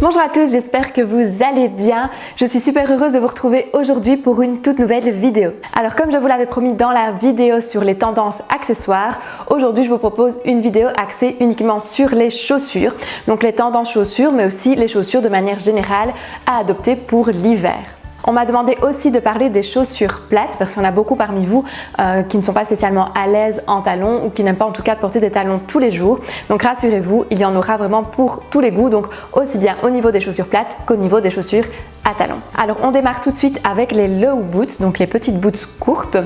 Bonjour à tous, j'espère que vous allez bien. Je suis super heureuse de vous retrouver aujourd'hui pour une toute nouvelle vidéo. Alors comme je vous l'avais promis dans la vidéo sur les tendances accessoires, aujourd'hui je vous propose une vidéo axée uniquement sur les chaussures. Donc les tendances chaussures mais aussi les chaussures de manière générale à adopter pour l'hiver. On m'a demandé aussi de parler des chaussures plates parce qu'il y en a beaucoup parmi vous qui ne sont pas spécialement à l'aise en talons ou qui n'aiment pas en tout cas de porter des talons tous les jours. Donc rassurez-vous, il y en aura vraiment pour tous les goûts, donc aussi bien au niveau des chaussures plates qu'au niveau des chaussures à talons. Alors on démarre tout de suite avec les low boots, donc les petites boots courtes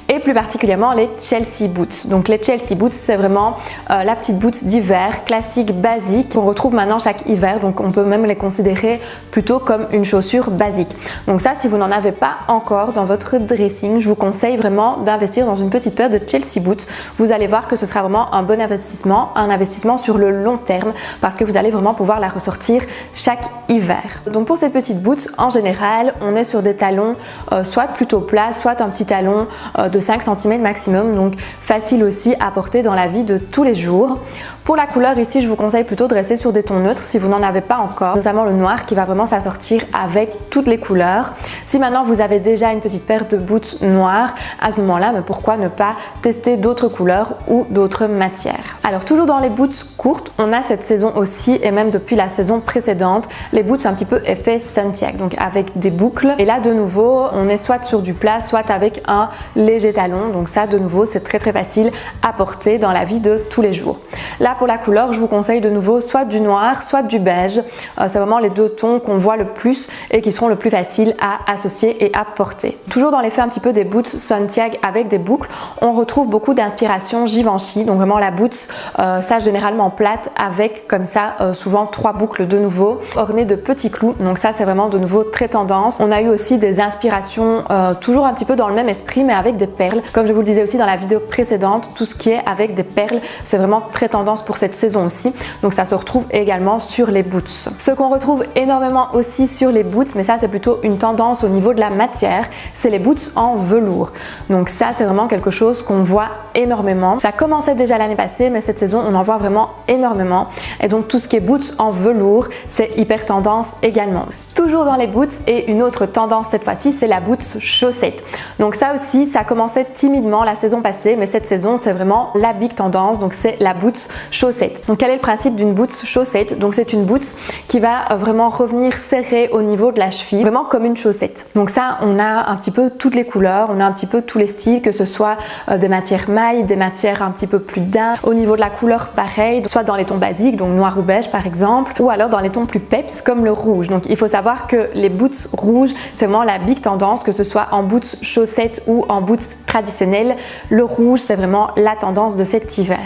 et plus particulièrement les Chelsea boots. Donc les Chelsea boots c'est vraiment la petite boot d'hiver classique basique qu'on retrouve maintenant chaque hiver, donc on peut même les considérer plutôt comme une chaussure basique. Donc ça, si vous n'en avez pas encore dans votre dressing, je vous conseille vraiment d'investir dans une petite paire de Chelsea boots. Vous allez voir que ce sera vraiment un bon investissement, un investissement sur le long terme parce que vous allez vraiment pouvoir la ressortir chaque hiver. Donc pour ces petites boots, en général, on est sur des talons soit plutôt plats, soit un petit talon de 5 cm maximum, donc facile aussi à porter dans la vie de tous les jours. Pour la couleur ici, je vous conseille plutôt de rester sur des tons neutres si vous n'en avez pas encore, notamment le noir qui va vraiment s'assortir avec toutes les couleurs. Si maintenant vous avez déjà une petite paire de boots noires, à ce moment-là, mais pourquoi ne pas tester d'autres couleurs ou d'autres matières. Alors toujours dans les boots courtes, on a cette saison aussi et même depuis la saison précédente, les boots un petit peu effet Santiago, donc avec des boucles. Et là de nouveau, on est soit sur du plat, soit avec un léger talon. Donc ça de nouveau, c'est très facile à porter dans la vie de tous les jours. Là pour la couleur, je vous conseille de nouveau soit du noir, soit du beige. C'est vraiment les deux tons qu'on voit le plus et qui seront le plus faciles à associer et à porter. Toujours dans l'effet un petit peu des boots Santiago avec des boucles, on retrouve beaucoup d'inspiration Givenchy. Donc vraiment la boot, ça généralement plate avec comme ça souvent 3 boucles de nouveau ornées de petits clous. Donc ça c'est vraiment de nouveau très tendance. On a eu aussi des inspirations toujours un petit peu dans le même esprit mais avec des perles. Comme je vous le disais aussi dans la vidéo précédente, tout ce qui est avec des perles, c'est vraiment très tendance pour cette saison aussi. Donc ça se retrouve également sur les boots. Ce qu'on retrouve énormément aussi sur les boots, mais ça c'est plutôt une tendance au niveau de la matière, c'est les boots en velours. Donc ça c'est vraiment quelque chose qu'on voit énormément. Ça commençait déjà l'année passée mais cette saison on en voit vraiment énormément. Et donc tout ce qui est boots en velours, c'est hyper tendance également. Toujours dans les boots et une autre tendance cette fois-ci, c'est la boot chaussette. Donc ça aussi, ça commençait timidement la saison passée, mais cette saison c'est vraiment la big tendance, donc c'est la boot chaussette. Donc quel est le principe d'une boot chaussette? Donc c'est une boot qui va vraiment revenir serrée au niveau de la cheville, vraiment comme une chaussette. Donc ça, on a un petit peu toutes les couleurs, on a un petit peu tous les styles, que ce soit des matières mailles, des matières un petit peu plus daim. Au niveau de la couleur, pareil, soit dans les tons basiques, donc noir ou beige par exemple, ou alors dans les tons plus peps comme le rouge. Donc il faut savoir que les boots rouges, c'est vraiment la big tendance, que ce soit en boots chaussettes ou en boots traditionnels. Le rouge, c'est vraiment la tendance de cet hiver.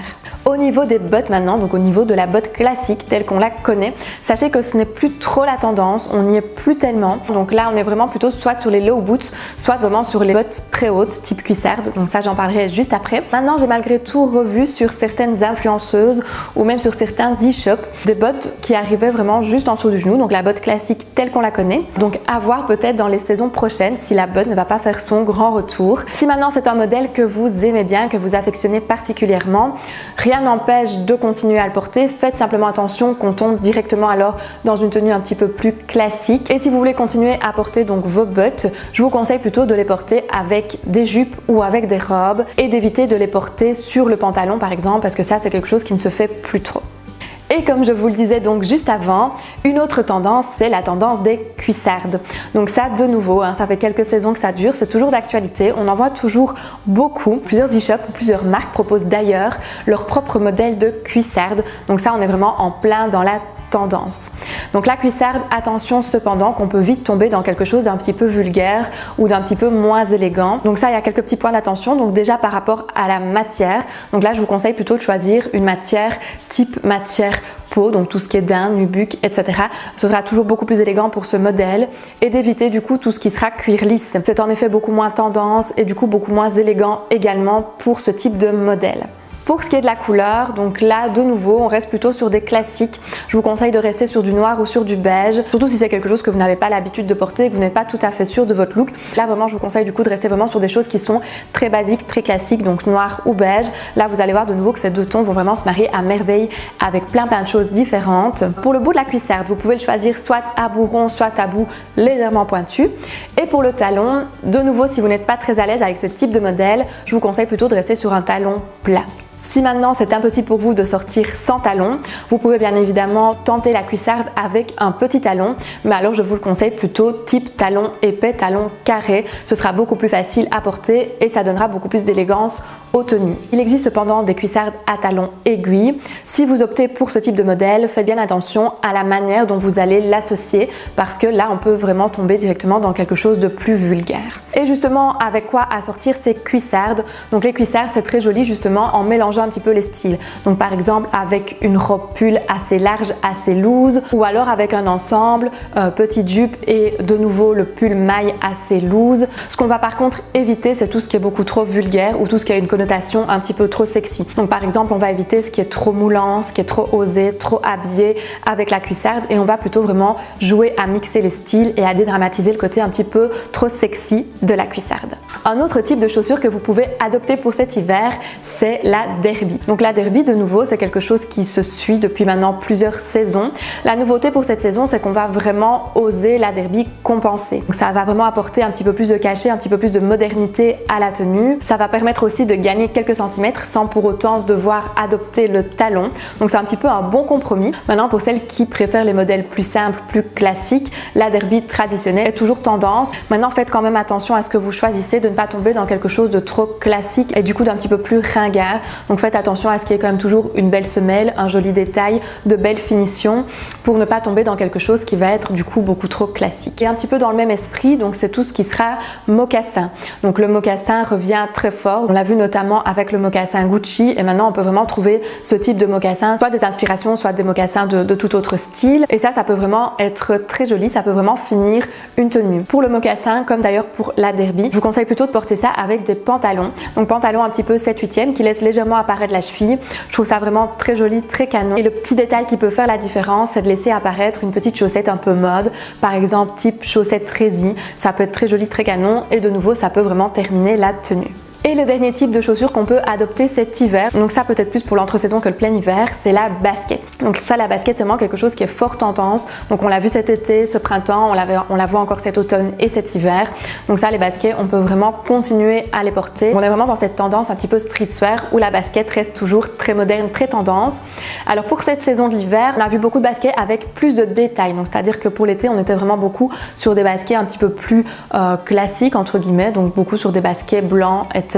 Au niveau des bottes maintenant, donc au niveau de la botte classique telle qu'on la connaît, sachez que ce n'est plus trop la tendance, on n'y est plus tellement. Donc là on est vraiment plutôt soit sur les low boots, soit vraiment sur les bottes très hautes type cuissarde, donc ça j'en parlerai juste après. Maintenant j'ai malgré tout revu sur certaines influenceuses ou même sur certains e-shops des bottes qui arrivaient vraiment juste en dessous du genou, donc la botte classique telle qu'on la connaît. Donc à voir peut-être dans les saisons prochaines si la botte ne va pas faire son grand retour. Si maintenant c'est un modèle que vous aimez bien, que vous affectionnez particulièrement, rien n'empêche de continuer à le porter. Faites simplement attention qu'on tombe directement alors dans une tenue un petit peu plus classique. Et si vous voulez continuer à porter donc vos bottes, je vous conseille plutôt de les porter avec des jupes ou avec des robes et d'éviter de les porter sur le pantalon par exemple parce que ça c'est quelque chose qui ne se fait plus trop. Et comme je vous le disais donc juste avant, une autre tendance, c'est la tendance des cuissardes. Donc ça de nouveau, ça fait quelques saisons que ça dure, c'est toujours d'actualité, on en voit toujours beaucoup. Plusieurs e-shops, plusieurs marques proposent d'ailleurs leur propre modèle de cuissarde. Donc ça on est vraiment en plein dans la tendance. Donc la cuissarde, attention cependant qu'on peut vite tomber dans quelque chose d'un petit peu vulgaire ou d'un petit peu moins élégant. Donc ça, il y a quelques petits points d'attention. Donc déjà par rapport à la matière, donc là je vous conseille plutôt de choisir une matière type matière peau, donc tout ce qui est daim, nubuck, etc. Ce sera toujours beaucoup plus élégant pour ce modèle et d'éviter du coup tout ce qui sera cuir lisse. C'est en effet beaucoup moins tendance et du coup beaucoup moins élégant également pour ce type de modèle. Pour ce qui est de la couleur, donc là de nouveau on reste plutôt sur des classiques. Je vous conseille de rester sur du noir ou sur du beige, surtout si c'est quelque chose que vous n'avez pas l'habitude de porter et que vous n'êtes pas tout à fait sûr de votre look. Là vraiment je vous conseille du coup de rester vraiment sur des choses qui sont très basiques, très classiques, donc noir ou beige. Là vous allez voir de nouveau que ces deux tons vont vraiment se marier à merveille avec plein de choses différentes. Pour le bout de la cuissarde, vous pouvez le choisir soit à bout rond, soit à bout légèrement pointu. Et pour le talon, de nouveau si vous n'êtes pas très à l'aise avec ce type de modèle, je vous conseille plutôt de rester sur un talon plat. Si maintenant c'est impossible pour vous de sortir sans talon, vous pouvez bien évidemment tenter la cuissarde avec un petit talon, mais alors je vous le conseille plutôt type talon épais, talon carré. Ce sera beaucoup plus facile à porter et ça donnera beaucoup plus d'élégance aux tenues. Il existe cependant des cuissardes à talons aiguilles. Si vous optez pour ce type de modèle, faites bien attention à la manière dont vous allez l'associer parce que là on peut vraiment tomber directement dans quelque chose de plus vulgaire. Et justement, avec quoi assortir ces cuissardes? Donc les cuissardes, c'est très joli justement en mélangeant un petit peu les styles. Donc par exemple avec une robe pull assez large, assez loose, ou alors avec un ensemble, petite jupe et de nouveau le pull maille assez loose. Ce qu'on va par contre éviter, c'est tout ce qui est beaucoup trop vulgaire ou tout ce qui a une connotation un petit peu trop sexy. Donc par exemple, on va éviter ce qui est trop moulant, ce qui est trop osé, trop habillé avec la cuissarde et on va plutôt vraiment jouer à mixer les styles et à dédramatiser le côté un petit peu trop sexy de la cuissarde. Un autre type de chaussure que vous pouvez adopter pour cet hiver, c'est la derby. Donc la derby, de nouveau, c'est quelque chose qui se suit depuis maintenant plusieurs saisons. La nouveauté pour cette saison, c'est qu'on va vraiment oser la derby compensée. Donc ça va vraiment apporter un petit peu plus de cachet, un petit peu plus de modernité à la tenue. Ça va permettre aussi de gagner quelques centimètres sans pour autant devoir adopter le talon. Donc c'est un petit peu un bon compromis. Maintenant, pour celles qui préfèrent les modèles plus simples, plus classiques, la derby traditionnelle est toujours tendance. Maintenant, faites quand même attention à ce que vous choisissez, de ne pas tomber dans quelque chose de trop classique et du coup d'un petit peu plus ringard. Donc faites attention à ce qu'il y ait quand même toujours une belle semelle, un joli détail, de belles finitions pour ne pas tomber dans quelque chose qui va être du coup beaucoup trop classique. Et un petit peu dans le même esprit, donc c'est tout ce qui sera mocassin. Donc le mocassin revient très fort. On l'a vu notamment avec le mocassin Gucci et maintenant on peut vraiment trouver ce type de mocassin, soit des inspirations, soit des mocassins de tout autre style. Et ça peut vraiment être très joli, ça peut vraiment finir une tenue. Pour le mocassin, comme d'ailleurs pour la derby, je vous conseille plutôt de porter ça avec des pantalons. Donc pantalons un petit peu 7/8e qui laissent légèrement apparaître la cheville. Je trouve ça vraiment très joli, très canon. Et le petit détail qui peut faire la différence, c'est de laisser apparaître une petite chaussette un peu mode, par exemple type chaussette Trésy. Ça peut être très joli, très canon et de nouveau ça peut vraiment terminer la tenue. Et le dernier type de chaussures qu'on peut adopter cet hiver, donc ça peut-être plus pour l'entre-saison que le plein hiver, c'est la basket. Donc ça, la basket, c'est vraiment quelque chose qui est fort tendance. Donc on l'a vu cet été, ce printemps, on la voit encore cet automne et cet hiver. Donc ça, les baskets, on peut vraiment continuer à les porter. On est vraiment dans cette tendance un petit peu streetwear où la basket reste toujours très moderne, très tendance. Alors pour cette saison de l'hiver, on a vu beaucoup de baskets avec plus de détails. Donc c'est-à-dire que pour l'été, on était vraiment beaucoup sur des baskets un petit peu plus classiques, entre guillemets, donc beaucoup sur des baskets blancs, etc.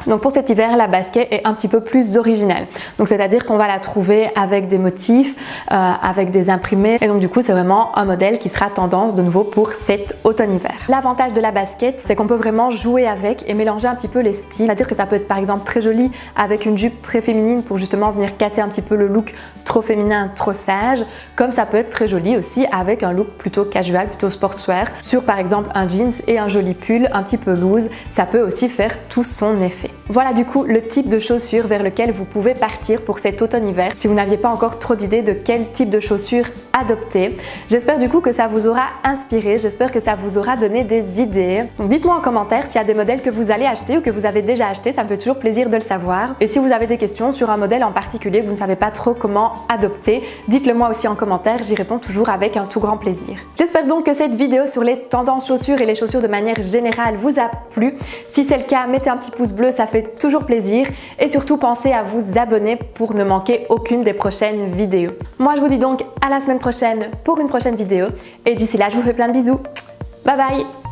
Donc pour cet hiver, la basket est un petit peu plus originale. Donc c'est-à-dire qu'on va la trouver avec des motifs, avec des imprimés. Et donc du coup, c'est vraiment un modèle qui sera tendance de nouveau pour cet automne-hiver. L'avantage de la basket, c'est qu'on peut vraiment jouer avec et mélanger un petit peu les styles. C'est-à-dire que ça peut être par exemple très joli avec une jupe très féminine pour justement venir casser un petit peu le look trop féminin, trop sage. Comme ça peut être très joli aussi avec un look plutôt casual, plutôt sportswear sur par exemple un jeans et un joli pull un petit peu loose. Ça peut aussi faire tout son effet. Voilà du coup le type de chaussures vers lequel vous pouvez partir pour cet automne-hiver si vous n'aviez pas encore trop d'idées de quel type de chaussures adopter. J'espère du coup que ça vous aura inspiré, j'espère que ça vous aura donné des idées. Donc dites-moi en commentaire s'il y a des modèles que vous allez acheter ou que vous avez déjà acheté, ça me fait toujours plaisir de le savoir. Et si vous avez des questions sur un modèle en particulier que vous ne savez pas trop comment adopter, dites-le moi aussi en commentaire, j'y réponds toujours avec un tout grand plaisir. J'espère donc que cette vidéo sur les tendances chaussures et les chaussures de manière générale vous a plu. Si c'est le cas, mettez un petit pouce bleu, ça fait toujours plaisir. Et surtout, pensez à vous abonner pour ne manquer aucune des prochaines vidéos. Moi, je vous dis donc à la semaine prochaine pour une prochaine vidéo. Et d'ici là, je vous fais plein de bisous. Bye bye!